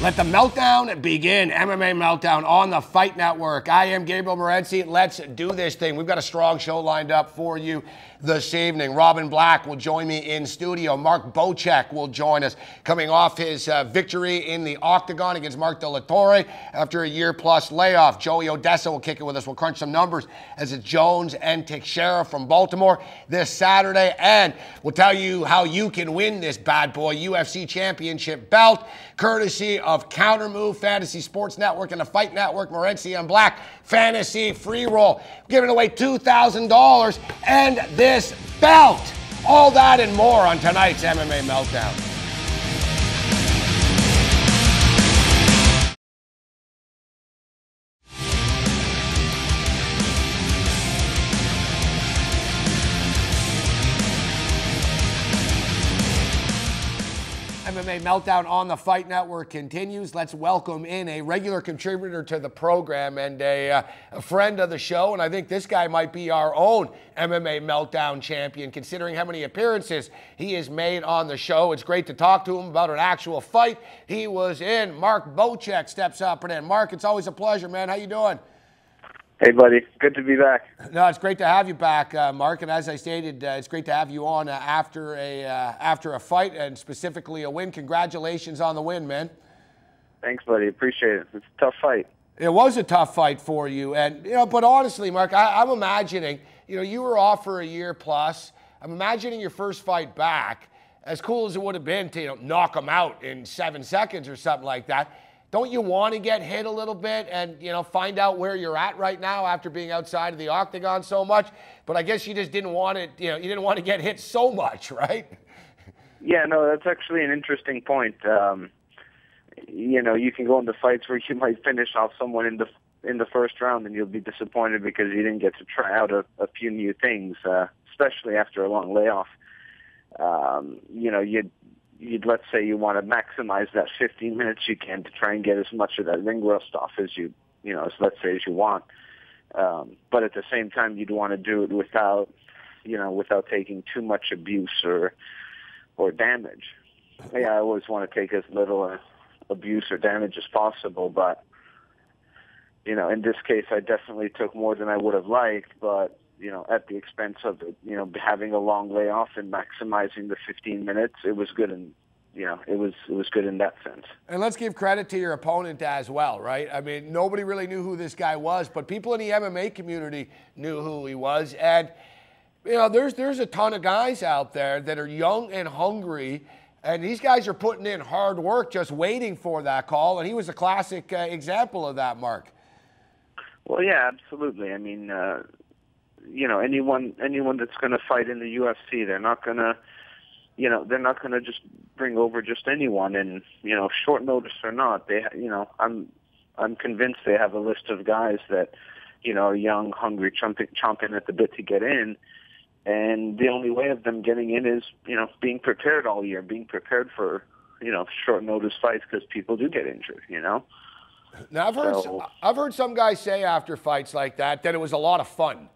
Let the meltdown begin. MMA Meltdown on the Fight Network. I am Gabriel Morency. Let's do this thing. We've got a strong show lined up for you this evening. Robin Black will join me in studio. Mark Bocek will join us, coming off his victory in the Octagon against Mark De La Torre after a year-plus layoff. Joey Odessa will kick it with us. We'll crunch some numbers as it's Jones and Teixeira from Baltimore this Saturday. And we'll tell you how you can win this bad boy UFC Championship belt, courtesy of Counter Move, Fantasy Sports Network, and the Fight Network. Morency and Black Fantasy Free Roll. Giving away $2,000 and this belt. All that and more on tonight's MMA Meltdown. MMA Meltdown on the Fight Network continues. Let's welcome in a regular contributor to the program and a friend of the show. And I think this guy might be our own MMA Meltdown champion, considering how many appearances he has made on the show. It's great to talk to him about an actual fight he was in. Mark Bocek steps up and in. Mark, it's always a pleasure, man. How you doing? Hey, buddy. Good to be back. No, it's great to have you back, Mark. And as I stated, it's great to have you on after a fight and specifically a win. Congratulations on the win, man. Thanks, buddy. Appreciate it. It's a tough fight. It was a tough fight for you, and but honestly, Mark, I'm imagining, you were off for a year plus. I'm imagining your first fight back, as cool as it would have been to knock him out in 7 seconds or something like that. Don't you want to get hit a little bit and, find out where you're at right now after being outside of the octagon so much? But I guess you just didn't want it, you didn't want to get hit so much, right? Yeah, no, that's actually an interesting point. You can go into fights where you might finish off someone in the first round and you'll be disappointed because you didn't get to try out a few new things, especially after a long layoff. Let's say you want to maximize that 15 minutes you can to try and get as much of that ring rust off as you want. But at the same time, you'd want to do it without taking too much abuse or damage. Yeah, I always want to take as little abuse or damage as possible, but in this case, I definitely took more than I would have liked, but at the expense of it, having a long layoff and maximizing the 15 minutes, it was good, and it was good in that sense. And let's give credit to your opponent as well, right? I mean, nobody really knew who this guy was, but people in the MMA community knew who he was, and there's a ton of guys out there that are young and hungry, and these guys are putting in hard work, just waiting for that call, and he was a classic example of that, Mark. Well, yeah, absolutely. I mean, anyone that's going to fight in the UFC, they're not going to just bring over just anyone, and short notice or not, I'm convinced they have a list of guys that are young, hungry, chomping at the bit to get in, and the only way of them getting in is being prepared all year, being prepared for short notice fights, because people do get injured. Now I've heard some guys say after fights like that it was a lot of fun.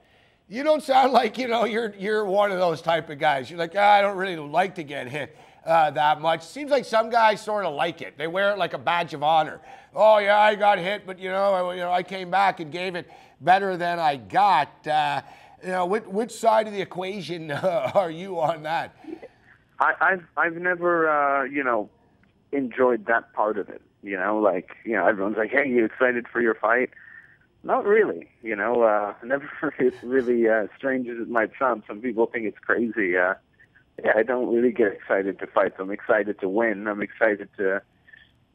You don't sound like you're one of those type of guys. You're like, I don't really like to get hit that much. Seems like some guys sort of like it. They wear it like a badge of honor. Oh yeah, I got hit, but I came back and gave it better than I got. Which side of the equation are you on that? I've never enjoyed that part of it. Everyone's like, hey, you excited for your fight? Not really, never really, strange as it might sound. Some people think it's crazy. I don't really get excited to fight. I'm excited to win. I'm excited to,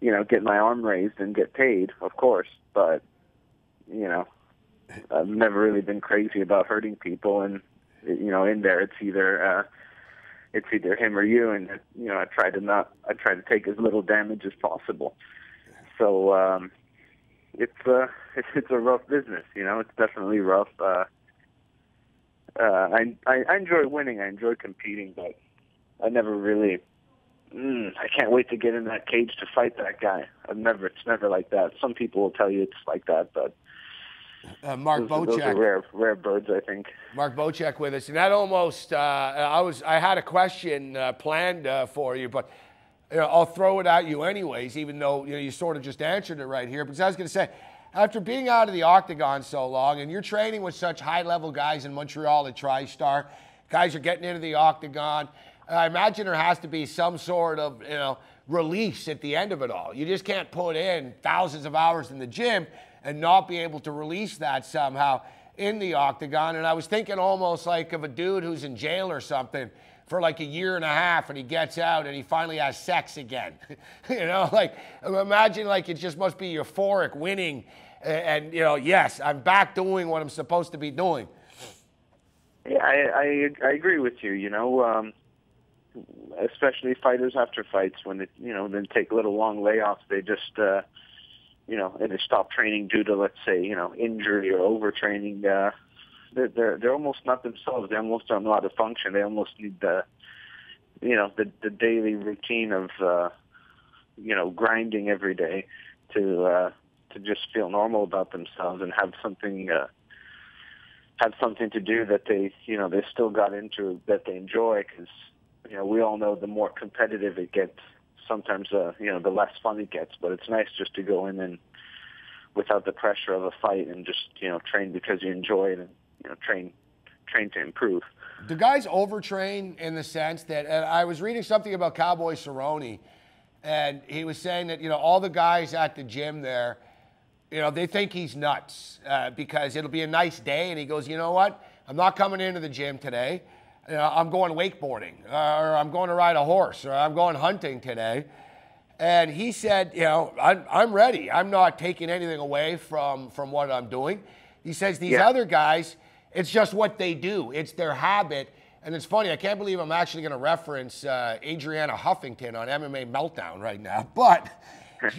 get my arm raised and get paid, of course. But, I've never really been crazy about hurting people. And, in there, it's either him or you. And, I try to take as little damage as possible. So, it's a rough business, It's definitely rough. I enjoy winning. I enjoy competing, but I never really. I can't wait to get in that cage to fight that guy. It's never like that. Some people will tell you it's like that, but Mark Bocek. Those are rare birds, I think. Mark Bocek with us, and that almost. I had a question planned for you, but I'll throw it at you anyways, even though you sort of just answered it right here. Because I was going to say, after being out of the octagon so long, and you're training with such high-level guys in Montreal at TriStar, guys are getting into the octagon, I imagine there has to be some sort of release at the end of it all. You just can't put in thousands of hours in the gym and not be able to release that somehow in the octagon. And I was thinking almost like of a dude who's in jail or something for like a year and a half, and he gets out and he finally has sex again. Like imagine like it just must be euphoric winning and yes, I'm back doing what I'm supposed to be doing. Yeah, I agree with you, especially fighters after fights when they, then take little long layoffs, they just, and they stop training due to, let's say, injury or overtraining. They're almost not themselves. They almost are not a function. They almost need the daily routine of, grinding every day to just feel normal about themselves and have something to do that they still got into that they enjoy. Because we all know the more competitive it gets, sometimes the less fun it gets. But it's nice just to go in and without the pressure of a fight and just train because you enjoy it and train to improve. Do guys overtrain in the sense that, and I was reading something about Cowboy Cerrone, and he was saying that all the guys at the gym there, they think he's nuts because it'll be a nice day, and he goes, you know what? I'm not coming into the gym today. I'm going wakeboarding, or I'm going to ride a horse, or I'm going hunting today. And he said, I'm ready. I'm not taking anything away from what I'm doing. He says these other guys, it's just what they do. It's their habit. And it's funny, I can't believe I'm actually going to reference Adriana Huffington on MMA Meltdown right now. But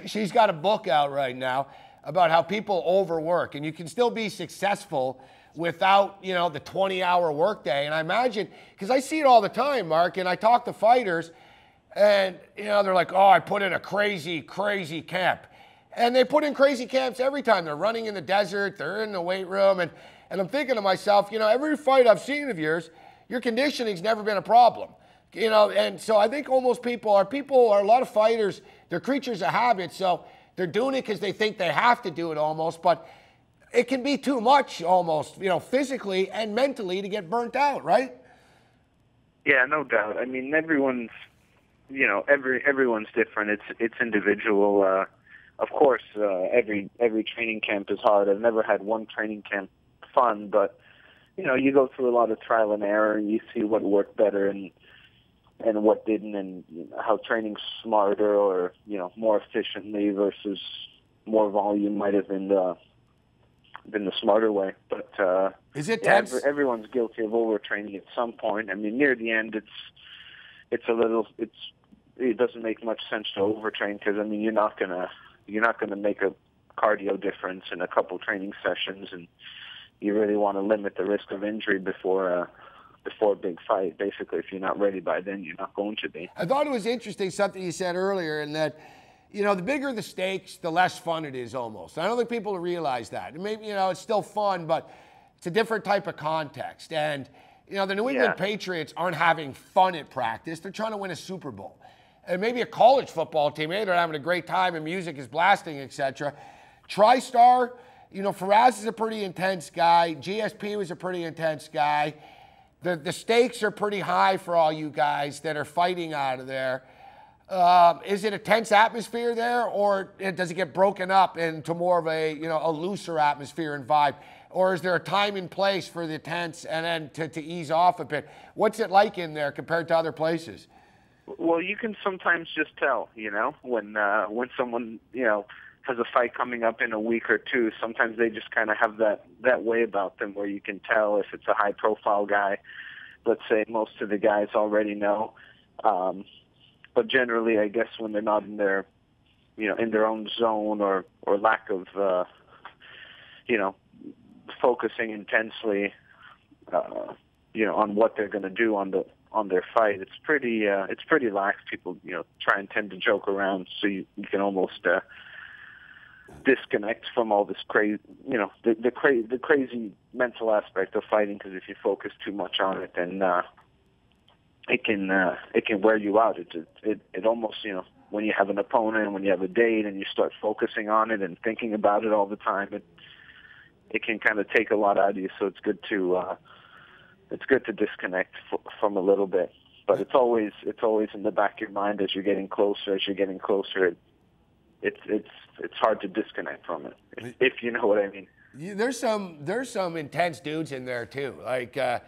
she's got a book out right now about how people overwork. And you can still be successful without, the 20-hour workday. And I imagine, because I see it all the time, Mark, and I talk to fighters, and, they're like, oh, I put in a crazy, crazy camp. And they put in crazy camps every time. They're running in the desert, they're in the weight room, and I'm thinking to myself, every fight I've seen of yours, your conditioning's never been a problem. And so I think almost people are a lot of fighters, they're creatures of habit, so they're doing it because they think they have to do it almost, but it can be too much almost, physically and mentally to get burnt out, right? Yeah, no doubt. I mean, everyone's different. It's individual. Of course, every training camp is hard. I've never had one training camp fun, but you go through a lot of trial and error, and you see what worked better and what didn't, and how training's smarter or more efficiently versus more volume might have been the smarter way. But is it tense? Everyone's guilty of overtraining at some point. I mean, near the end, it doesn't make much sense to overtrain because you're not gonna make a cardio difference in a couple training sessions, and you really want to limit the risk of injury before a big fight. Basically, if you're not ready by then, you're not going to be. I thought it was interesting something you said earlier, in that the bigger the stakes, the less fun it is almost. I don't think people realize that. Maybe it's still fun, but it's a different type of context. And the New England Patriots aren't having fun at practice. They're trying to win a Super Bowl. And maybe a college football team, maybe they're having a great time and music is blasting, etc. TriStar, Faraz is a pretty intense guy. GSP was a pretty intense guy. The stakes are pretty high for all you guys that are fighting out of there. Is it a tense atmosphere there, or does it get broken up into more of a looser atmosphere and vibe? Or is there a time and place for the tense and then to ease off a bit? What's it like in there compared to other places? Well, you can sometimes just tell, when someone, has a fight coming up in a week or two. Sometimes they just kind of have that way about them where you can tell if it's a high-profile guy. Let's say most of the guys already know. But generally, I guess when they're not in their, in their own zone or lack of, focusing intensely, on what they're going to do on their fight, it's pretty lax. People, try and tend to joke around, so you can almost disconnect from all this crazy, the crazy mental aspect of fighting. Because if you focus too much on it, then it can wear you out. It almost, you know, when you have an opponent, when you have a date, and you start focusing on it and thinking about it all the time, it can kind of take a lot out of you. So it's good to disconnect from a little bit. But it's always in the back of your mind as you're getting closer. It's hard to disconnect from it, if you know what I mean. There's some intense dudes in there too. Like I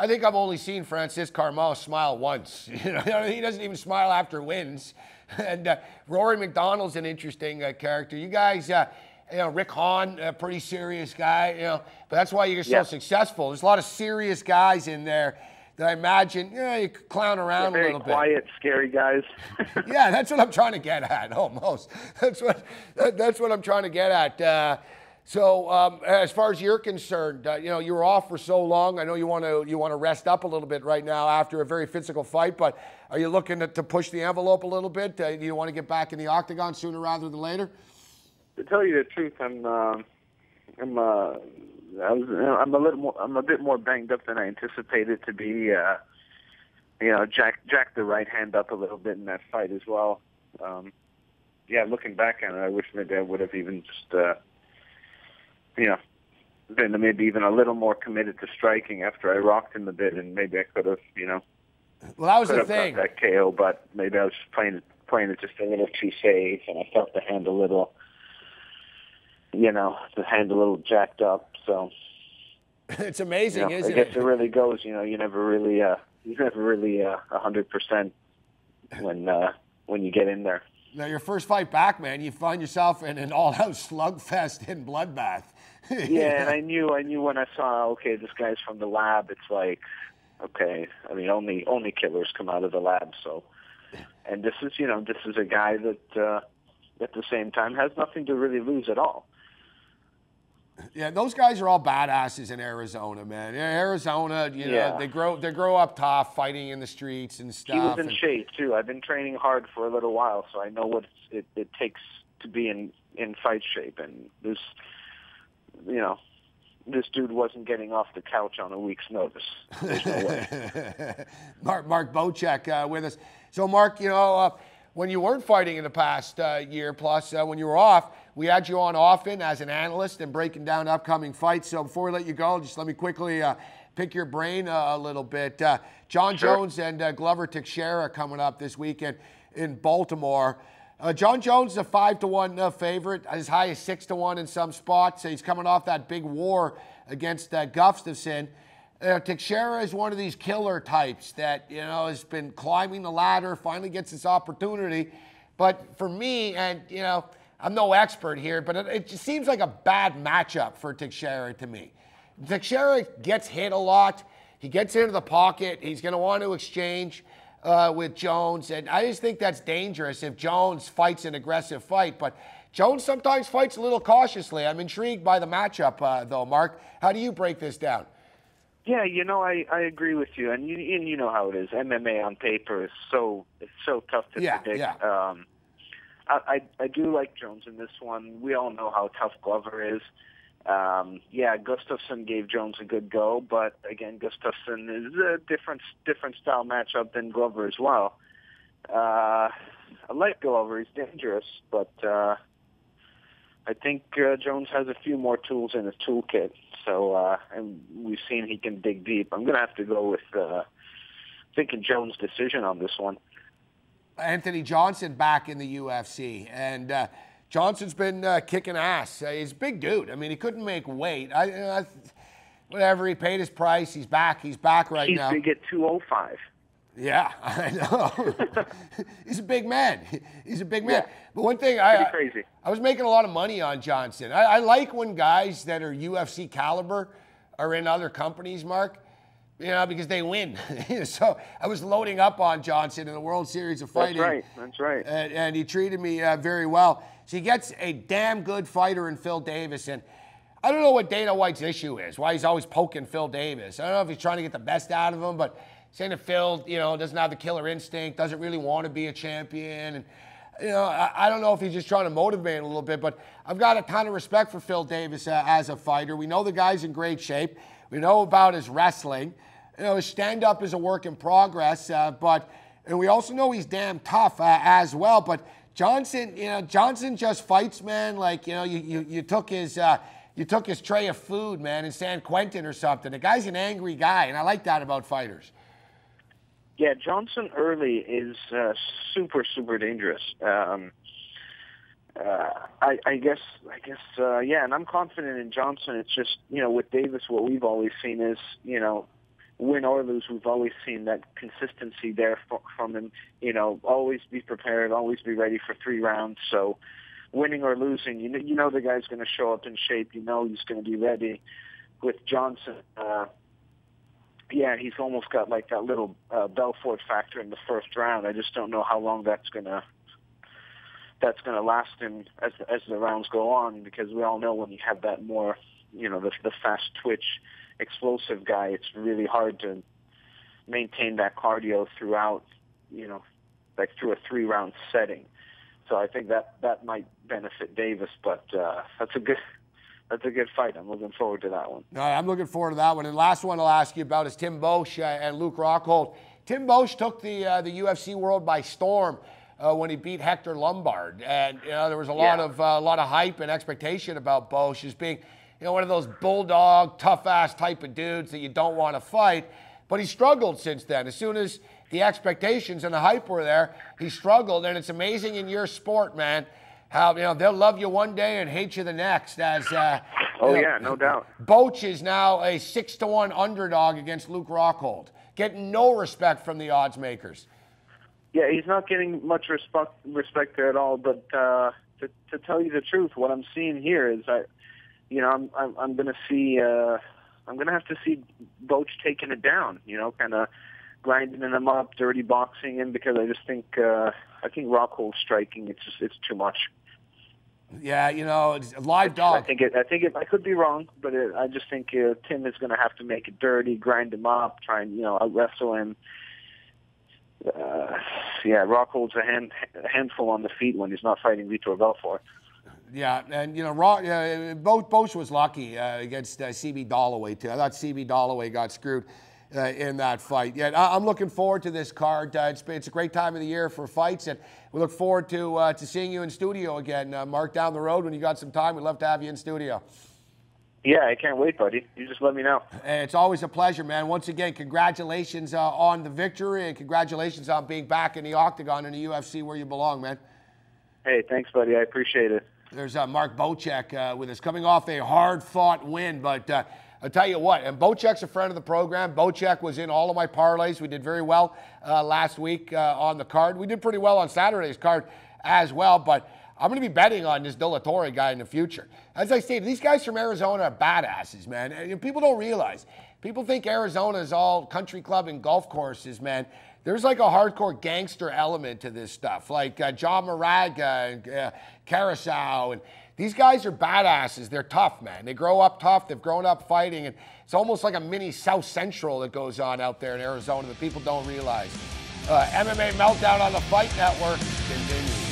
think I've only seen Francis Carmel smile once. You know, he doesn't even smile after wins. And Rory McDonald's an interesting character. You guys, you know, Rick Hahn, a pretty serious guy. You know, but that's why you're so successful. There's a lot of serious guys in there that I imagine, you know, you could clown around a little bit. Very quiet, scary guys. Yeah, that's what I'm trying to get at. Almost. That's what I'm trying to get at. So as far as you're concerned, you know, you were off for so long. I know you want to rest up a little bit right now after a very physical fight, but are you looking to push the envelope a little bit? Do you want to get back in the octagon sooner rather than later? To tell you the truth, I'm a bit more banged up than I anticipated to be. You know, jacked the right hand up a little bit in that fight as well. Yeah, looking back on it, I wish maybe I would have even just. You know, been maybe even a little more committed to striking after I rocked him a bit, and maybe I could have, you know, well, that was the thing. Got that KO, but maybe I was just playing it just a little too safe, and I felt the hand a little, you know, the hand a little jacked up. So it's amazing, you know, isn't it? I guess it really goes. You know, you never really 100% when you get in there. Now, your first fight back, man, you find yourself in an all-out slugfest in bloodbath. Yeah, and I knew when I saw, okay, this guy's from the lab. It's like, okay, I mean, only killers come out of the lab. So, and this is a guy that at the same time has nothing to really lose at all. Yeah, those guys are all badasses in Arizona, man. Arizona, you know, they grow up tough, fighting in the streets and stuff. He was in shape too. I've been training hard for a little while, so I know what it takes to be in fight shape. And this, you know, this dude wasn't getting off the couch on a week's notice. There's no way. Mark Bocek with us. So, Mark, you know, when you weren't fighting in the past year plus, when you were off, we had you on often as an analyst and breaking down upcoming fights. So before we let you go, just let me quickly pick your brain a little bit. John Jones and Glover Teixeira coming up this weekend in Baltimore. John Jones is a 5-1 favorite, as high as 6-1 in some spots. He's coming off that big war against Gustafsson. Teixeira is one of these killer types that, you know, has been climbing the ladder, finally gets this opportunity. But for me, and, you know, I'm no expert here, but it just seems like a bad matchup for Teixeira to me. Teixeira gets hit a lot. He gets into the pocket. He's going to want to exchange with Jones. And I just think that's dangerous if Jones fights an aggressive fight. But Jones sometimes fights a little cautiously. I'm intrigued by the matchup, though. Mark, how do you break this down? Yeah, you know, I agree with you. And you know how it is. MMA on paper is so tough to predict. Yeah. I do like Jones in this one. We all know how tough Glover is. Gustafsson gave Jones a good go, but again, Gustafsson is a different style matchup than Glover as well. I like Glover; he's dangerous, but I think Jones has a few more tools in his toolkit. So, and we've seen he can dig deep. I'm going to have to go with thinking Jones' decision on this one. Anthony Johnson back in the UFC, and Johnson's been kicking ass. He's a big dude. I mean, he couldn't make weight. Whatever, he paid his price. He's back. He's back right now. He's big at 205. Yeah, I know. He's a big man. He's a big man. Yeah. But one thing, crazy. I was making a lot of money on Johnson. I like when guys that are UFC caliber are in other companies, Mark. You know, because they win. So I was loading up on Johnson in the World Series of Fighting. That's right. And he treated me very well. So he gets a damn good fighter in Phil Davis. And I don't know what Dana White's issue is, why he's always poking Phil Davis. I don't know if he's trying to get the best out of him, but saying that Phil, you know, doesn't have the killer instinct, doesn't really want to be a champion. And, you know, I don't know if he's just trying to motivate him a little bit, but I've got a ton of respect for Phil Davis as a fighter. We know the guy's in great shape. We know about his wrestling. his stand-up is a work in progress, and we also know he's damn tough as well. But Johnson, Johnson just fights, man. Like, you took his tray of food, man, in San Quentin or something. The guy's an angry guy, and I like that about fighters. Yeah, Johnson early is super, super dangerous. I guess, yeah, and I'm confident in Johnson. It's just, with Davis, what we've always seen is, win or lose, we've always seen that consistency there from him. Always be prepared, always be ready for 3 rounds. So winning or losing, you know the guy's going to show up in shape. He's going to be ready. With Johnson, yeah, he's almost got like that little Belfort factor in the first round. I just don't know how long that's gonna last him as the rounds go on, because we all know when you have that more, the fast twitch, explosive guy, it's really hard to maintain that cardio throughout, like through a 3-round setting. So I think that might benefit Davis, but that's a good fight. I'm looking forward to that one. All right, I'm looking forward to that one. And last one I'll ask you about is Tim Boesch and Luke Rockhold. Tim Boesch took the UFC world by storm when he beat Hector Lombard, and there was a lot of hype and expectation about Boesch as being one of those bulldog, tough-ass type of dudes that you don't want to fight. But he struggled since then. As soon as the expectations and the hype were there, he struggled. And it's amazing in your sport, man, how they'll love you one day and hate you the next. As yeah, no doubt. Boesch is now a 6-1 underdog against Luke Rockhold, getting no respect from the odds makers. Yeah, he's not getting much respect there at all. But to tell you the truth, what I'm seeing here is I'm going to see I'm going to have to see Boesch taking it down. Kind of grinding him up, dirty boxing him, because I just think Rockhold's striking, it's too much. Yeah, it's a live dog. I could be wrong, but I just think Tim is going to have to make it dirty, grind him up, try and out-wrestle him. Rockhold's a handful on the feet when he's not fighting Vitor Belfort. Yeah, and Boesch was lucky against CB Dollaway too. I thought CB Dollaway got screwed in that fight. Yeah, I'm looking forward to this card. It's a great time of the year for fights, and we look forward to seeing you in studio again, Mark, down the road when you got some time. We'd love to have you in studio. Yeah, I can't wait, buddy. You just let me know. It's always a pleasure, man. Once again, congratulations on the victory, and congratulations on being back in the octagon in the UFC where you belong, man. Hey, thanks, buddy. I appreciate it. There's Mark Bocek with us, coming off a hard-fought win, but I'll tell you what, and Bocek's a friend of the program. Bocek was in all of my parlays. We did very well last week on the card. We did pretty well on Saturday's card as well, but I'm going to be betting on this De La Torre guy in the future. As I stated, these guys from Arizona are badasses, man. And people don't realize. People think Arizona is all country club and golf courses, man. There's like a hardcore gangster element to this stuff, like John Moraga and Carousel. And these guys are badasses. They're tough, man. They grow up tough. They've grown up fighting. And it's almost like a mini South Central that goes on out there in Arizona that people don't realize. MMA Meltdown on the Fight Network continues.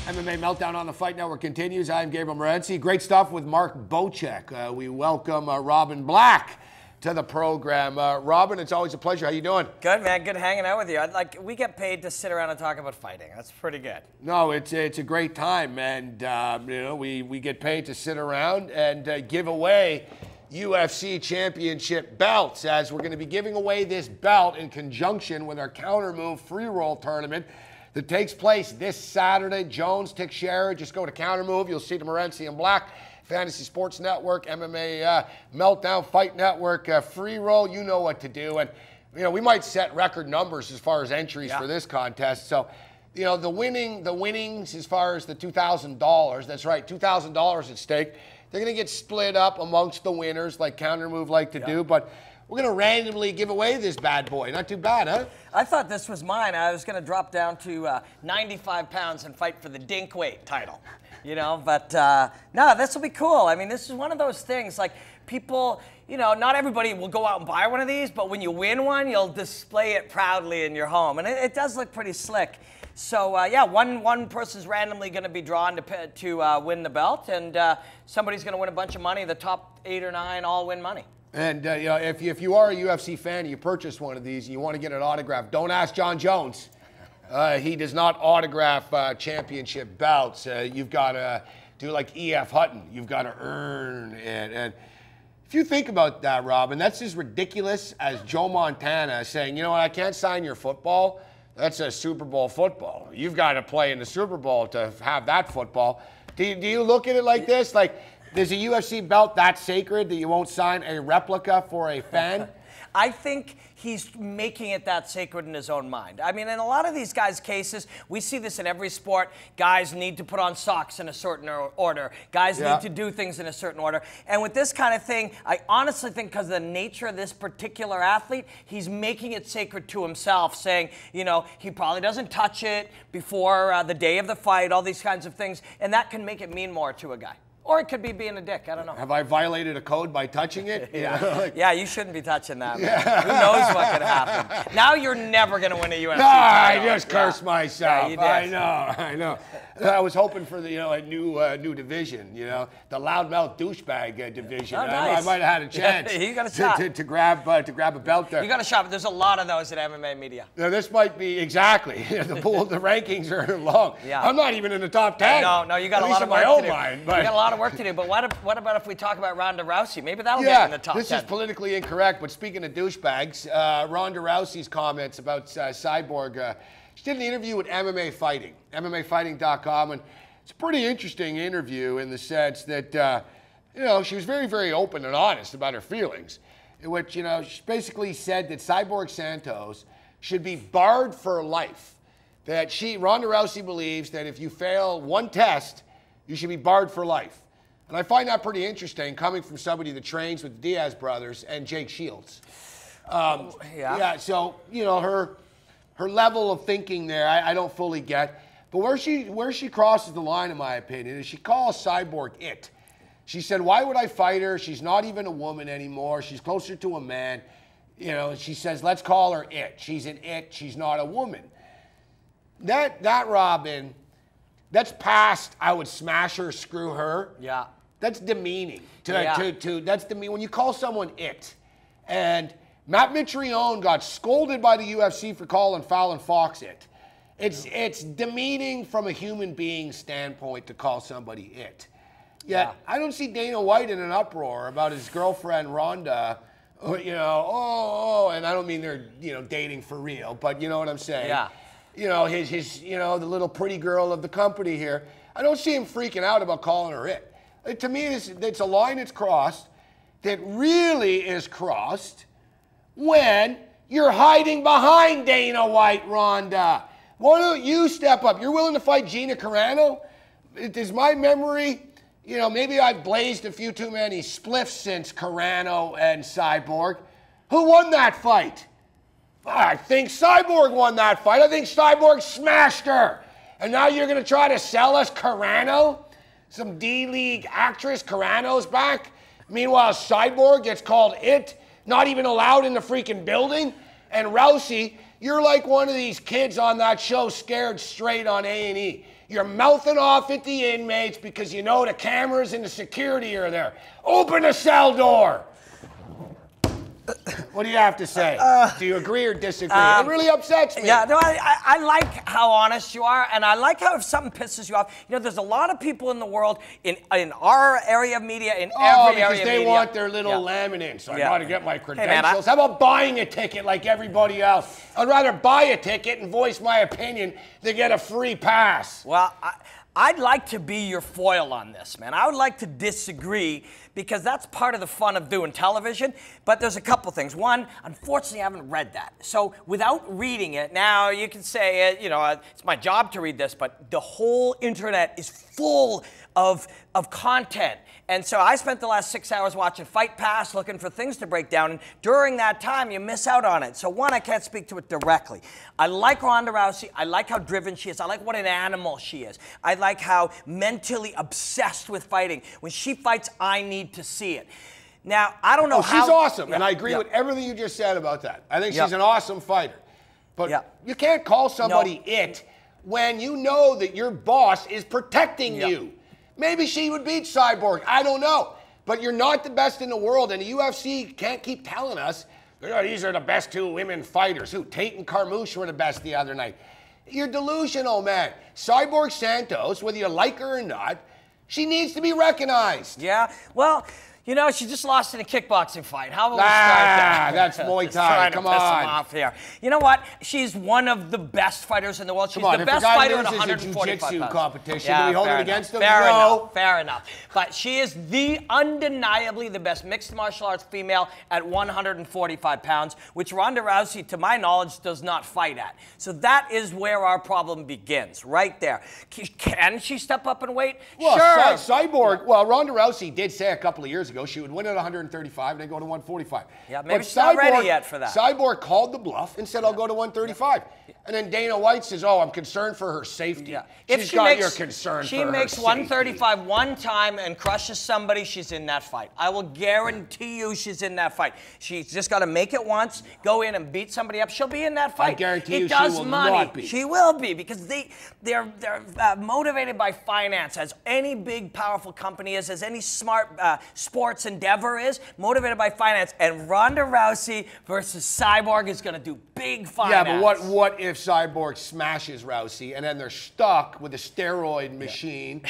MMA Meltdown on the Fight Network continues. I'm Gabriel Morency. Great stuff with Mark Bocek. We welcome Robin Black to the program. Robin, it's always a pleasure. How you doing? Good, man. Good hanging out with you. We get paid to sit around and talk about fighting. That's pretty good. No, it's a great time, and we get paid to sit around and give away UFC championship belts, as we're going to be giving away this belt in conjunction with our Counter Move free roll tournament that takes place this Saturday. Jones, Teixeira, just go to Counter Move. You'll see the Morency and Black Fantasy Sports Network, MMA Meltdown Fight Network, free roll. You know what to do. And, we might set record numbers as far as entries for this contest. So, the winnings as far as the $2,000, that's right, $2,000 at stake. They're going to get split up amongst the winners like Counter Move like to do. But we're going to randomly give away this bad boy. Not too bad, huh? I thought this was mine. I was going to drop down to 95 pounds and fight for the dink weight title. But no, this will be cool. I mean, this is one of those things, like, people, you know, not everybody will go out and buy one of these, but when you win one, you'll display it proudly in your home. And it does look pretty slick. So, yeah, one person's randomly going to be drawn to win the belt, and somebody's going to win a bunch of money. The top 8 or 9 all win money. And you know, if you are a UFC fan and you purchase one of these and you want to get an autograph, don't ask John Jones. He does not autograph championship belts. You've got to do like E.F. Hutton. You've got to earn it. And if you think about that, Robin, that's as ridiculous as Joe Montana saying, you know what, I can't sign your football. That's a Super Bowl football. You've got to play in the Super Bowl to have that football. Do you look at it like this? Like, is a UFC belt that sacred that you won't sign a replica for a fan? I think he's making it that sacred in his own mind. I mean, in a lot of these guys' cases, we see this in every sport. Guys need to put on socks in a certain order. Guys need to do things in a certain order. And with this kind of thing, I honestly think because of the nature of this particular athlete, he's making it sacred to himself, saying, you know, he probably doesn't touch it before the day of the fight, all these kinds of things. And that can make it mean more to a guy. Or it could be being a dick. I don't know. Have I violated a code by touching it? Yeah, you shouldn't be touching that, man. Who knows what could happen? Now you're never going to win a UFC title. I just cursed myself. Yeah, you did. I know. I was hoping for the a new division, the loudmouth douchebag division. Oh, nice. I might have had a chance. You got a shot to grab a belt there. You got a shot, but there's a lot of those at MMA Media. Now, this might be exactly the rankings are long. Yeah. I'm not even in the top 10. No, you got at a lot of work my own to do. mind. But you got a lot of work to do. But what about if we talk about Ronda Rousey? Maybe that'll get in the top 10. This is politically incorrect. But speaking of douchebags, Ronda Rousey's comments about Cyborg. She did an interview with MMA Fighting, MMAfighting.com, and it's a pretty interesting interview in the sense that, she was very, very open and honest about her feelings, in which, she basically said that Cyborg Santos should be barred for life. That Ronda Rousey believes that if you fail one test, you should be barred for life. And I find that pretty interesting coming from somebody that trains with the Diaz brothers and Jake Shields. Yeah, so, her level of thinking there, I don't fully get. But where she crosses the line, in my opinion, is she calls Cyborg it. She said, why would I fight her? She's not even a woman anymore. She's closer to a man. She says, let's call her it. She's an it. She's not a woman. That Robin, that's past, I would smash her, screw her. Yeah. That's demeaning. That's demeaning. When you call someone it. And Matt Mitrione got scolded by the UFC for calling Fallon Fox it. It's demeaning from a human being standpoint to call somebody it. Yet, I don't see Dana White in an uproar about his girlfriend Ronda, and I don't mean they're, dating for real, but you know what I'm saying? Yeah. His the little pretty girl of the company here. I don't see him freaking out about calling her it. To me, it's a line that's crossed that really is crossed when you're hiding behind Dana White, Ronda. Why don't you step up? You're willing to fight Gina Carano? Is my memory, maybe I've blazed a few too many spliffs since Carano and Cyborg. Who won that fight? I think Cyborg won that fight. I think Cyborg smashed her. And now you're going to try to sell us Carano? Some D-League actress, Carano's back. Meanwhile, Cyborg gets called it, not even allowed in the freaking building. And Rousey, you're like one of these kids on that show, Scared Straight on A&E. You're mouthing off at the inmates because the cameras and the security are there. Open the cell door. What do you have to say? Do you agree or disagree? It really upsets me. Yeah, no, I like how honest you are, and I like how if something pisses you off, there's a lot of people in the world, in our area of media, in every area of media. Because they want their little laminate, so I got to get my credentials. Hey, man, how about buying a ticket like everybody else? I'd rather buy a ticket and voice my opinion than get a free pass. Well, I'd like to be your foil on this, man. I would like to disagree because that's part of the fun of doing television. But there's a couple things. One, unfortunately, I haven't read that. So without reading it, now you can say, it's my job to read this, but the whole internet is full of content. And so I spent the last 6 hours watching Fight Pass, looking for things to break down. And during that time, you miss out on it. So one, I can't speak to it directly. I like Ronda Rousey. I like how driven she is. I like what an animal she is. I like how mentally obsessed with fighting. When she fights, I need to see it. Now, I don't know how. She's awesome, and I agree with everything you just said about that. I think she's an awesome fighter. But you can't call somebody it when you know that your boss is protecting you. Maybe she would beat Cyborg. I don't know. But you're not the best in the world, and the UFC can't keep telling us, these are the best 2 women fighters. Who? Tate and Carmouche were the best the other night. You're delusional, man. Cyborg Santos, whether you like her or not, she needs to be recognized. Yeah, well, you know, she just lost in a kickboxing fight. How about we start there? That's Muay Thai. Come on. Piss him off here. You know what? She's one of the best fighters in the world. She's the best fighter at 145 pounds. Jiu-jitsu competition. Do we hold it against them? Fair enough. But she is undeniably the best mixed martial arts female at 145 pounds, which Ronda Rousey, to my knowledge, does not fight at. So that is where our problem begins, right there. Can she step up in weight? Well, sure. Cyborg, well, Ronda Rousey did say a couple of years ago she would win at 135 and then go to 145. Yeah, maybe she's not ready yet for that. Cyborg called the bluff and said, I'll go to 135. And then Dana White says, I'm concerned for her safety. Yeah. She's got your concern for her safety. She makes 135 one time and crushes somebody, she's in that fight. I will guarantee you she's in that fight. She's just got to make it once, go in and beat somebody up. She'll be in that fight. I guarantee you she will not be. She will be, because they're motivated by finance, as any big, powerful company is, as any smart sports endeavor is, motivated by finance. And Ronda Rousey versus Cyborg is going to do big finance. Yeah, but what if Cyborg smashes Rousey and then they're stuck with a steroid machine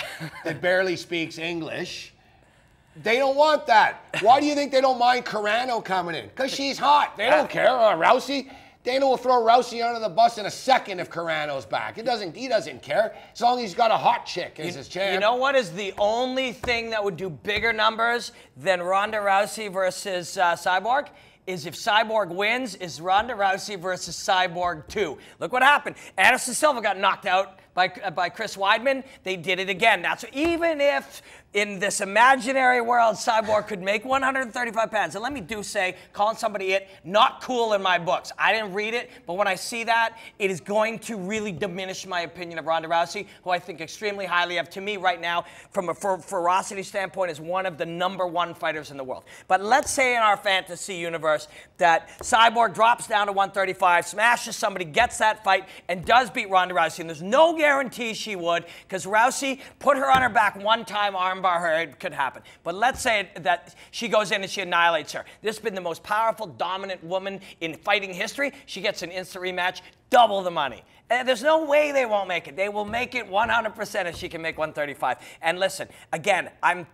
that barely speaks English? They don't want that. Why do you think they don't mind Carano coming in? Because she's hot. They don't care. Rousey, Dana will throw Rousey under the bus in a second if Carano's back. He doesn't care, as long as he's got a hot chick as his champ. You know what is the only thing that would do bigger numbers than Ronda Rousey versus Cyborg? Is if Cyborg wins, is Ronda Rousey versus Cyborg 2. Look what happened. Anderson Silva got knocked out by Chris Weidman. They did it again. That's even if in this imaginary world Cyborg could make 135 pounds. And let me say, calling somebody it, not cool in my books. I didn't read it, but when I see that, it is going to really diminish my opinion of Ronda Rousey, who I think extremely highly of. To me right now, from a ferocity standpoint, is one of the #1 fighters in the world. But let's say in our fantasy universe that Cyborg drops down to 135, smashes somebody, gets that fight, and does beat Ronda Rousey. And there's no guarantee she would, because Rousey put her on her back one time, armbar her, it could happen. But let's say that she goes in and she annihilates her. This has been the most powerful, dominant woman in fighting history. She gets an instant rematch, double the money. And there's no way they won't make it. They will make it 100% if she can make 135. And listen, again, I'm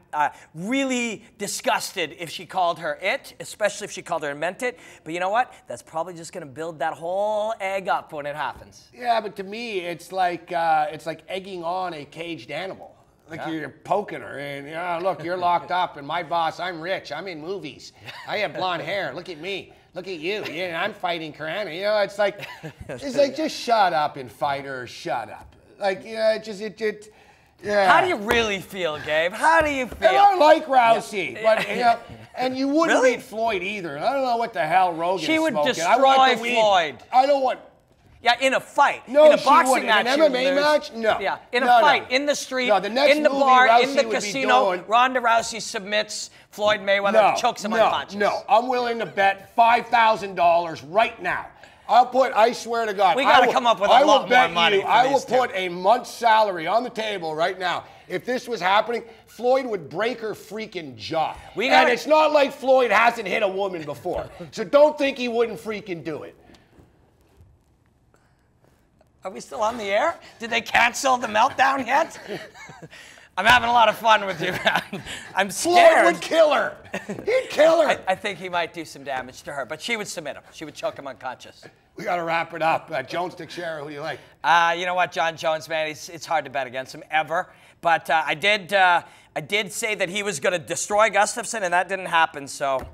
really disgusted if she called her it, especially if she called her and meant it. But you know what? That's probably just going to build that whole egg up when it happens. Yeah, but to me, it's like egging on a caged animal. Like you're poking her, and look, you're locked up, and my boss, I'm rich, I'm in movies, I have blonde hair, look at me, look at you, I'm fighting Carano. It's like just shut up and fight her, shut up. Like, yeah. How do you really feel, Gabe? How do you feel? I don't like Rousey, but and you wouldn't beat Floyd either. I don't know what the hell Rogan's She would smoking. destroy Floyd. I don't want. Yeah, in a fight. No, in a boxing match. In an MMA match? No. Yeah, in a fight, in the street, the next in the movie bar, Rousey in the would casino, be doing, Ronda Rousey submits Floyd Mayweather, chokes him unconscious. No, I'm willing to bet $5,000 right now. I swear to God. We got to come up with a lot more money. I will put a month's salary on the table right now. If this was happening, Floyd would break her freaking jaw. And it's not like Floyd hasn't hit a woman before. So don't think he wouldn't freaking do it. Are we still on the air? Did they cancel the meltdown yet? I'm having a lot of fun with you, man. I'm scared. Floyd would kill her. He'd kill her. I think he might do some damage to her, but she would submit him. She would choke him unconscious. We got to wrap it up. Jones, Teixeira, who do you like? You know what, John Jones, man, it's hard to bet against him ever. But I did say that he was going to destroy Gustafsson, and that didn't happen, so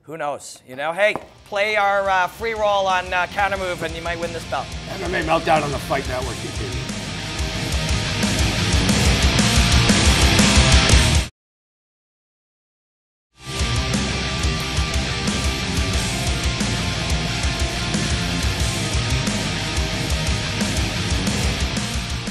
who knows? Hey, play our free roll on counter move, and you might win this belt. MMA Meltdown on the Fight Network continues.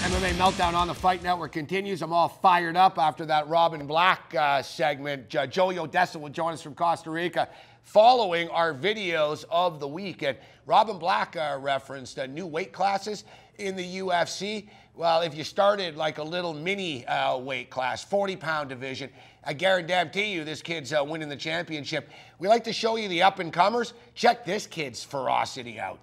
MMA Meltdown on the Fight Network continues. I'm all fired up after that Robin Black segment. Joey Odessa will join us from Costa Rica following our videos of the week. And Robin Black referenced new weight classes in the UFC. Well, if you started like a little mini weight class, 40-pound division, I guarantee you this kid's winning the championship. We like to show you the up-and-comers. Check this kid's ferocity out.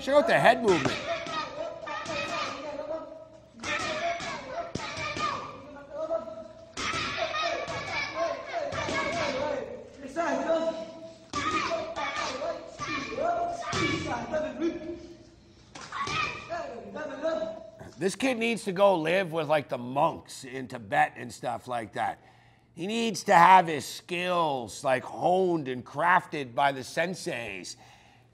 Check out the head movement. This kid needs to go live with like the monks in Tibet and stuff like that. He needs to have his skills like honed and crafted by the senseis.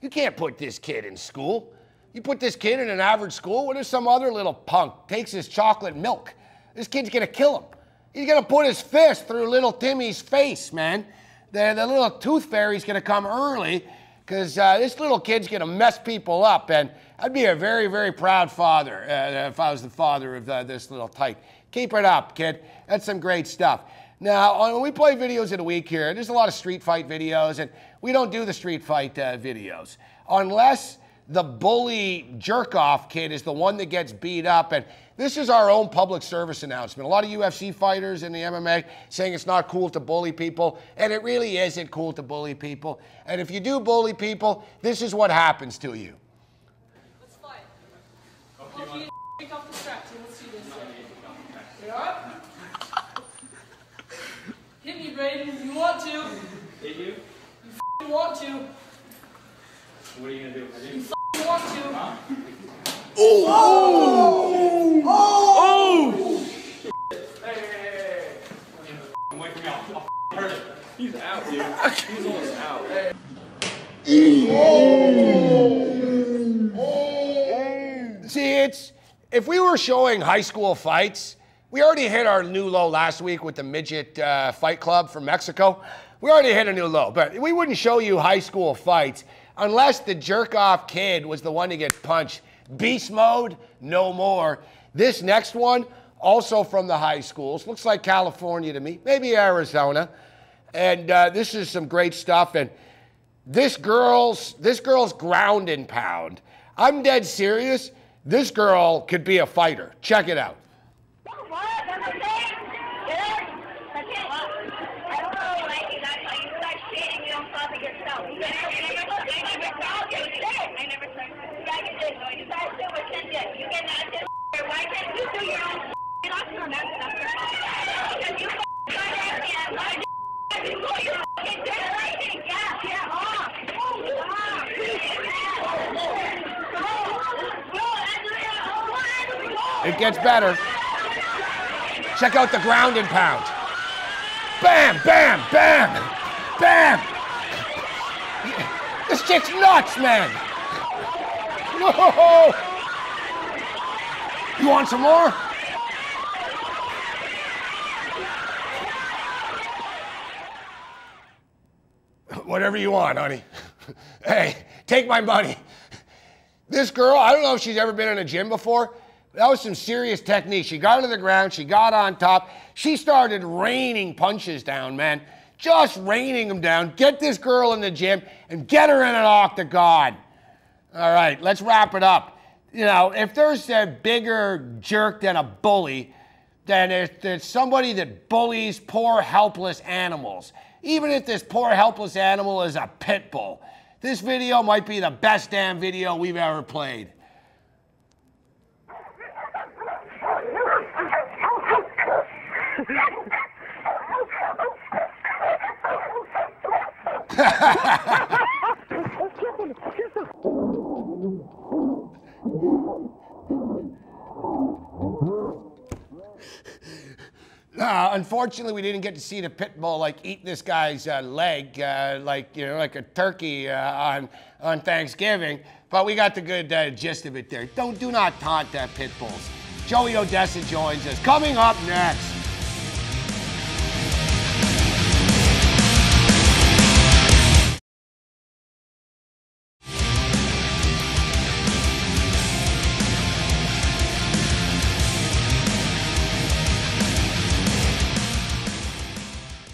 You can't put this kid in school. You put this kid in an average school, what if some other little punk takes his chocolate milk? This kid's gonna kill him. He's gonna put his fist through little Timmy's face, man. The little tooth fairy's gonna come early because this little kid's gonna mess people up. And I'd be a very, very proud father if I was the father of this little tyke. Keep it up, kid. That's some great stuff. Now, when we play videos of the week here, there's a lot of street fight videos, and we don't do the street fight videos unless the bully jerk-off kid is the one that gets beat up. And this is our own public service announcement. A lot of UFC fighters in the MMA saying it's not cool to bully people, and it really isn't cool to bully people. And if you do bully people, this is what happens to you. Let's fight. Okay, take off the straps and let's see this. You alright? Hit me, Braden. You want to. Hit you? You want to. What are you going to do? You want to. Huh? Oh! Oh! Oh! Hey! Wait for me. I'll hurt him. He's out, dude. He's almost out. See, if we were showing high school fights, we already hit our new low last week with the midget fight club from Mexico. We already hit a new low, but we wouldn't show you high school fights unless the jerk-off kid was the one to get punched. Beast mode, no more. This next one, also from the high schools, looks like California to me, maybe Arizona. And this is some great stuff. And this girl's ground and pound. I'm dead serious. This girl could be a fighter. Check it out. It gets better. Check out the ground and pound. Bam, bam, bam, bam. This chick's nuts, man. Whoa. You want some more? Whatever you want, honey. Hey, take my money. This girl, I don't know if she's ever been in a gym before. That was some serious technique. She got to the ground. She got on top. She started raining punches down, man. Just raining them down. Get this girl in the gym and get her in an octagon. All right, let's wrap it up. You know, if there's a bigger jerk than a bully, then it's somebody that bullies poor, helpless animals. Even if this poor, helpless animal is a pit bull. This video might be the best damn video we've ever played. Unfortunately, we didn't get to see the pit bull like eat this guy's leg, like a turkey on Thanksgiving. But we got the good gist of it there. Do not taunt pit bulls. Joey Odessa joins us. Coming up next.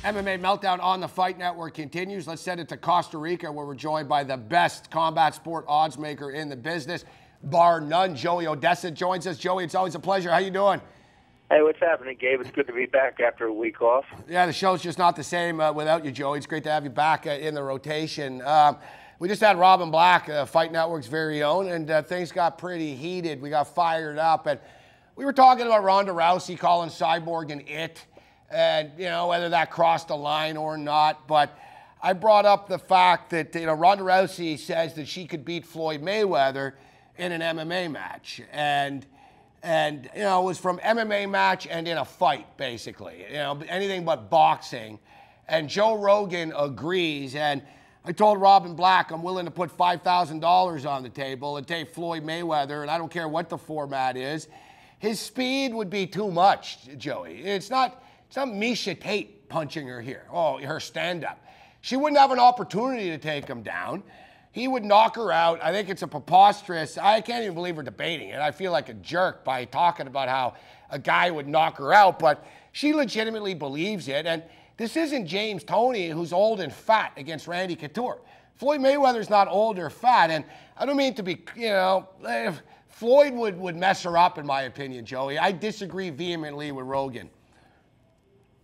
MMA Meltdown on the Fight Network continues. Let's send it to Costa Rica, where we're joined by the best combat sport odds maker in the business, bar none. Joey Odessa joins us. Joey, it's always a pleasure. How you doing? Hey, what's happening, Gabe? It's good to be back after a week off. Yeah, the show's just not the same without you, Joey. It's great to have you back in the rotation. We just had Robin Black, Fight Network's very own, and things got pretty heated. We got fired up, and we were talking about Ronda Rousey calling Cyborg an it, and whether that crossed the line or not. But I brought up the fact that Ronda Rousey says that she could beat Floyd Mayweather in an MMA match, and it was from MMA match and in a fight, basically. Anything but boxing. And Joe Rogan agrees, and I told Robin Black I'm willing to put $5,000 on the table and take Floyd Mayweather, and I don't care what the format is. His speed would be too much, Joey. It's not Misha Tate punching her here. Oh, her stand-up. She wouldn't have an opportunity to take him down. He would knock her out. I think it's a preposterous. I can't even believe we're debating it. I feel like a jerk by talking about how a guy would knock her out, but she legitimately believes it. And this isn't James Toney, who's old and fat, against Randy Couture. Floyd Mayweather's not old or fat, and I don't mean to be, Floyd would mess her up, in my opinion, Joey. I disagree vehemently with Rogan.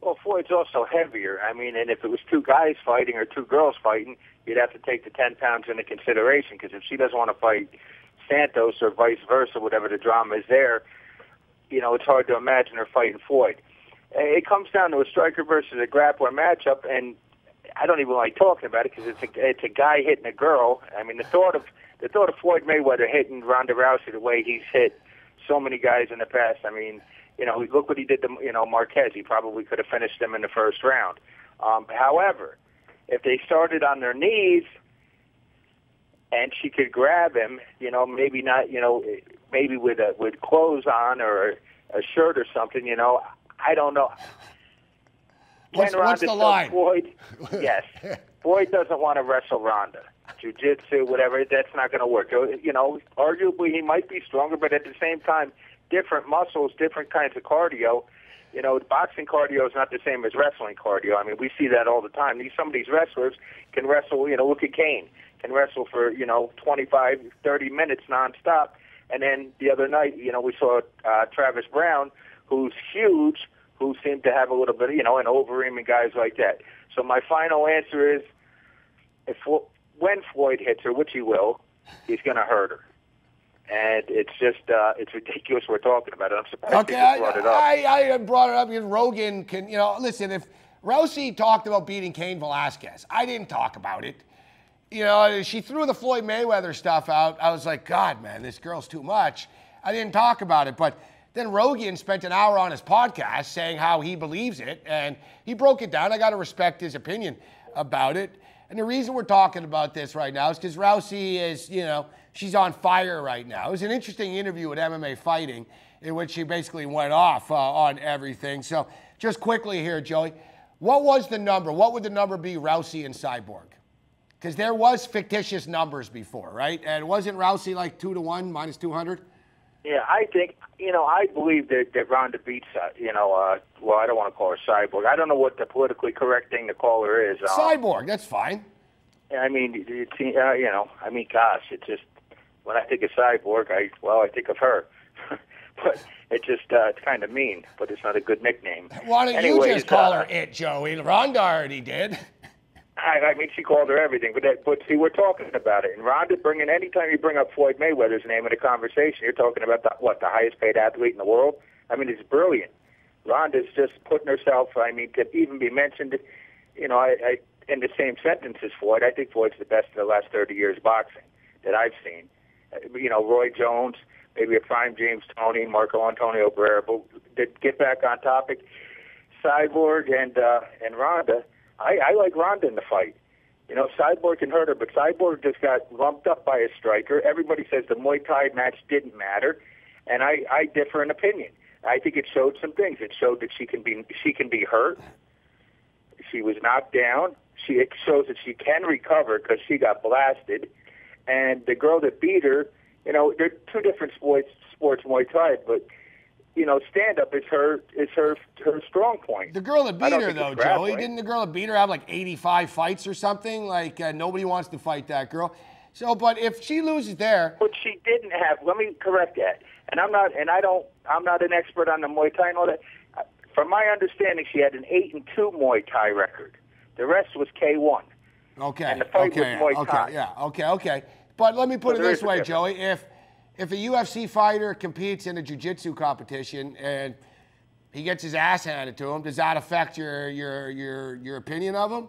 Well, Floyd's also heavier. I mean, and if it was two guys fighting or two girls fighting, you'd have to take the 10 pounds into consideration, because if she doesn't want to fight Santos or vice versa, whatever the drama is there, it's hard to imagine her fighting Floyd. It comes down to a striker versus a grappler matchup, and I don't even like talking about it because it's a guy hitting a girl. I mean, the thought of Floyd Mayweather hitting Ronda Rousey the way he's hit so many guys in the past. I mean, look what he did to Marquez. He probably could have finished him in the first round. However, if they started on their knees and she could grab him, maybe not, maybe with clothes on or a shirt or something, I don't know. What's the line? Floyd, yes. Floyd doesn't want to wrestle Ronda. Jiu-jitsu, whatever, that's not going to work. Arguably he might be stronger, but at the same time, different muscles, different kinds of cardio. Boxing cardio is not the same as wrestling cardio. I mean, we see that all the time. Some of these wrestlers can wrestle, look at Kane, can wrestle for, 25, 30 minutes nonstop. And then the other night, we saw Travis Brown, who's huge, who seemed to have a little bit, an Overeem and guys like that. So my final answer is, when Floyd hits her, which he will, he's going to hurt her. And it's just, it's ridiculous we're talking about it. I'm surprised you brought it up. I brought it up because Rogan can, listen, if Rousey talked about beating Cain Velasquez, I didn't talk about it. She threw the Floyd Mayweather stuff out. I was like, God, man, this girl's too much. I didn't talk about it. But then Rogan spent an hour on his podcast saying how he believes it, and he broke it down. I got to respect his opinion about it. And the reason we're talking about this right now is because Rousey is, she's on fire right now. It was an interesting interview with MMA Fighting in which she basically went off on everything. So just quickly here, Joey, what was the number? What would the number be, Rousey and Cyborg? Because there was fictitious numbers before, right? And wasn't Rousey like 2-1, minus 200? Yeah, I think, I believe that Ronda beats, well, I don't want to call her Cyborg. I don't know what the politically correct thing to call her is. Cyborg, that's fine. I mean, gosh, it's just, when I think of Cyborg, I think of her. But it's just, it's kind of mean, but it's not a good nickname. Why don't you just call her it, Joey? Ronda already did. I mean, she called her everything, but see, we're talking about it. And Ronda, anytime you bring up Floyd Mayweather's name in a conversation, you're talking about the highest paid athlete in the world. I mean, it's brilliant. Ronda's just putting herself, to even be mentioned, in the same sentence as Floyd. I think Floyd's the best of the last 30 years boxing that I've seen. Roy Jones, maybe a prime James Toney, Marco Antonio Barrera. But to get back on topic, Cyborg and Ronda, I like Ronda in the fight. Cyborg can hurt her, but Cyborg just got lumped up by a striker. Everybody says the Muay Thai match didn't matter, and I differ in opinion. I think it showed some things. It showed that she can be hurt. She was knocked down. It shows that she can recover because she got blasted. And the girl that beat her, they're two different sports, Muay Thai, but stand-up is her strong point. The girl that I beat don't her, think though, it's Joey, grappling. didn't the girl that beat her have like 85 fights or something? Like, nobody wants to fight that girl. So, but if she loses there... But she didn't have, let me correct that. And I'm not an expert on the Muay Thai and all that. From my understanding, she had an 8-2 Muay Thai record. The rest was K1. Okay. And the fight was Muay Thai. Okay, yeah, okay. But let me put it there this is a way, difference. Joey. If a UFC fighter competes in a jiu-jitsu competition and he gets his ass handed to him, does that affect your opinion of him?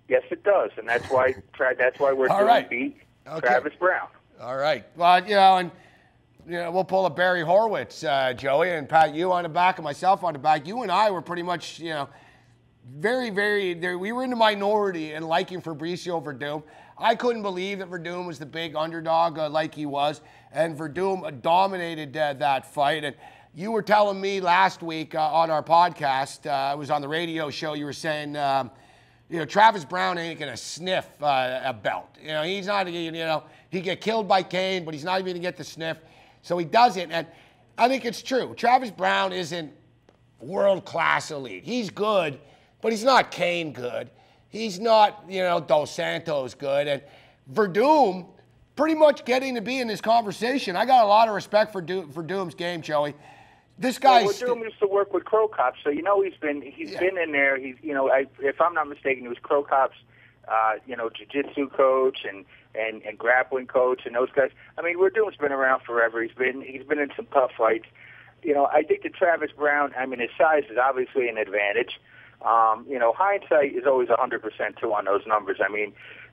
Yes, it does, and that's why we're All doing right. beat Okay. Travis Brown. All right. Well, we'll pull a Barry Horowitz, Joey, and pat you on the back and myself on the back. You and I were pretty much, very, we were in the minority in liking Fabricio Verdum. I couldn't believe that Verdum was the big underdog like he was, and Verdum dominated that fight. And you were telling me last week on our podcast, it was on the radio show, you were saying, Travis Brown ain't going to sniff a belt. He's not, he get killed by Kane, but he's not even going to get the sniff. So he doesn't. And I think it's true. Travis Brown isn't world-class elite. He's good, but he's not Kane good. He's not, Dos Santos good. And Verdum pretty much getting to be in this conversation. I got a lot of respect for Verdum's game, Joey. This guy's... Verdum used to work with Crow Cops, so he's been in there. He's if I'm not mistaken, he was Crow Cops, jiu-jitsu coach and grappling coach and those guys. I mean, Verdum's been around forever. He's been in some tough fights. I think that Travis Brown, his size is obviously an advantage. Hindsight is always 100% too on those numbers.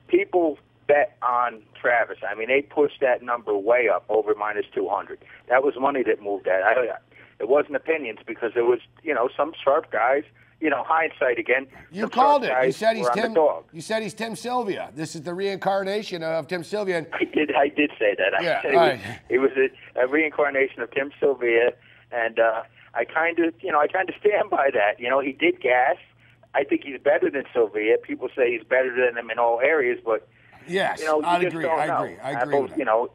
People bet on Travis. They pushed that number way up, over minus 200. That was money that moved that. It wasn't opinions because there was, some sharp guys. Hindsight again. You called it. You said he's Tim Sylvia. This is the reincarnation of Tim Sylvia. And I did say that. Yeah, I said right. it was a reincarnation of Tim Sylvia, and I kind of stand by that. He did gas. I think he's better than Sylvia. People say he's better than him in all areas, but yes, you I just agree. don't know. I agree. With that.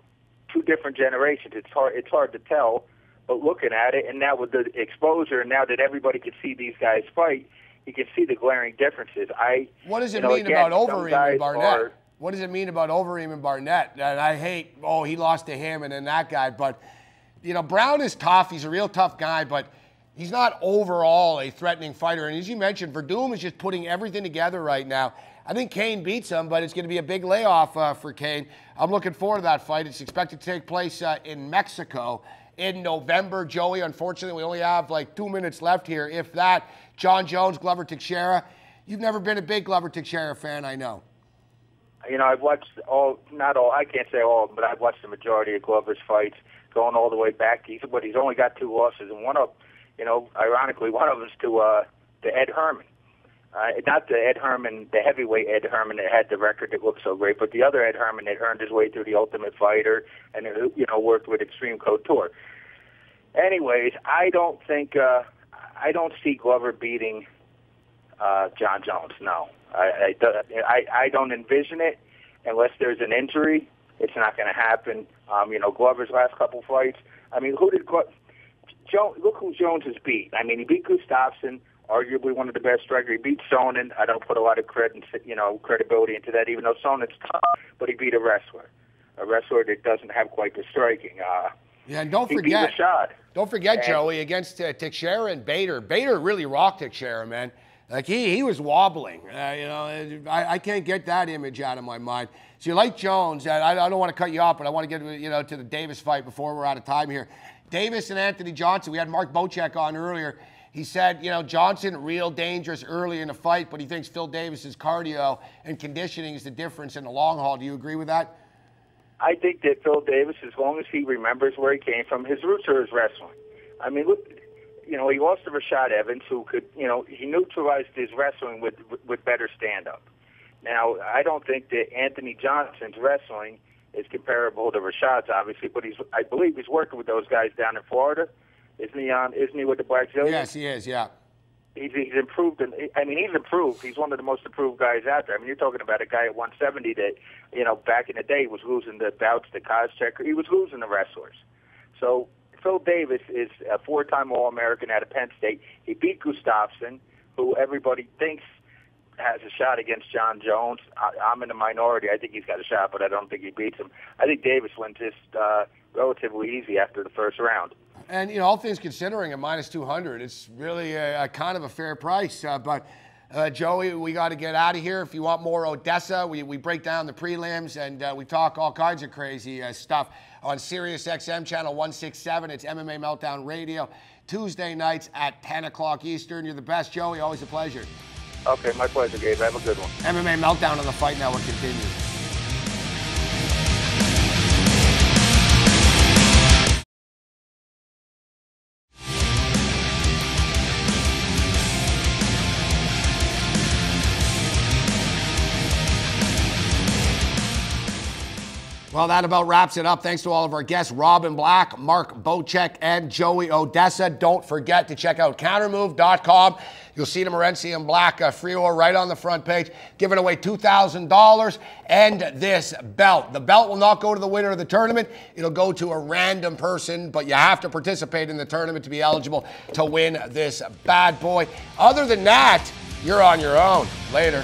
Two different generations. It's hard to tell. But looking at it, and now with the exposure, and now that everybody can see these guys fight, you can see the glaring differences. What does it mean about Overeem and Barnett? What does it mean about Overeem and Barnett? And I hate, he lost to him and then that guy. But, Brown is tough. He's a real tough guy, but he's not overall a threatening fighter. And as you mentioned, Verdum is just putting everything together right now. I think Kane beats him, but it's going to be a big layoff for Kane. I'm looking forward to that fight. It's expected to take place in Mexico in November. Joey, unfortunately, we only have like 2 minutes left here. If that, John Jones, Glover Teixeira. You've never been a big Glover Teixeira fan, I know. I've watched not all, I can't say all, but I've watched the majority of Glover's fights going all the way back. He's only got 2 losses, and ironically, one of them is to Ed Herman. Not the Ed Herman, the heavyweight Ed Herman that had the record that looked so great, but the other Ed Herman that earned his way through the Ultimate Fighter and worked with Extreme Couture. Anyways, I don't see Glover beating John Jones. No, I don't envision it unless there's an injury. It's not going to happen. Glover's last couple fights. Look who Jones has beat. He beat Gustafsson, arguably one of the best strikers. He beat Sonnen. I don't put a lot of credibility into that, even though Sonnen's tough, but he beat a wrestler that doesn't have quite the striking. And don't forget, Joey, against Teixeira and Bader. Bader really rocked Teixeira, man. Like he was wobbling. I can't get that image out of my mind. So you like Jones? I don't want to cut you off, but I want to get to the Davis fight before we're out of time here. Davis and Anthony Johnson. We had Mark Bocek on earlier. He said, Johnson real dangerous early in the fight, but he thinks Phil Davis's cardio and conditioning is the difference in the long haul. Do you agree with that? I think that Phil Davis, as long as he remembers where he came from, his roots are his wrestling. Look, he lost to Rashad Evans, who could, he neutralized his wrestling with better stand-up. Now, I don't think that Anthony Johnson's wrestling is comparable to Rashad's, obviously, but I believe he's working with those guys down in Florida. Isn't he with the Black Zillions? Yes, he is, yeah. He's improved. He's improved. He's one of the most improved guys out there. You're talking about a guy at 170 that, back in the day was losing the bouts to Koscheck. He was losing the wrestlers. So Phil Davis is a 4-time All-American out of Penn State. He beat Gustafsson, who everybody thinks has a shot against John Jones. I'm in the minority. I think he's got a shot, but I don't think he beats him. I think Davis wins this relatively easy after the first round. And, you know, all things considering, at minus 200, it's really a kind of a fair price. But Joey, we got to get out of here. If you want more Odessa, we break down the prelims, and we talk all kinds of crazy stuff on Sirius XM channel 167. It's MMA Meltdown Radio, Tuesday nights at 10 o'clock Eastern. You're the best, Joey. Always a pleasure. Okay, my pleasure, Gabe. Have a good one. MMA Meltdown on the Fight Network continues. Well, that about wraps it up. Thanks to all of our guests, Robin Black, Mark Bocek, and Joey Odessa. Don't forget to check out countermove.com. You'll see the Morency and Black Freeor right on the front page, giving away $2,000 and this belt. The belt will not go to the winner of the tournament. It'll go to a random person, but you have to participate in the tournament to be eligible to win this bad boy. Other than that, you're on your own. Later.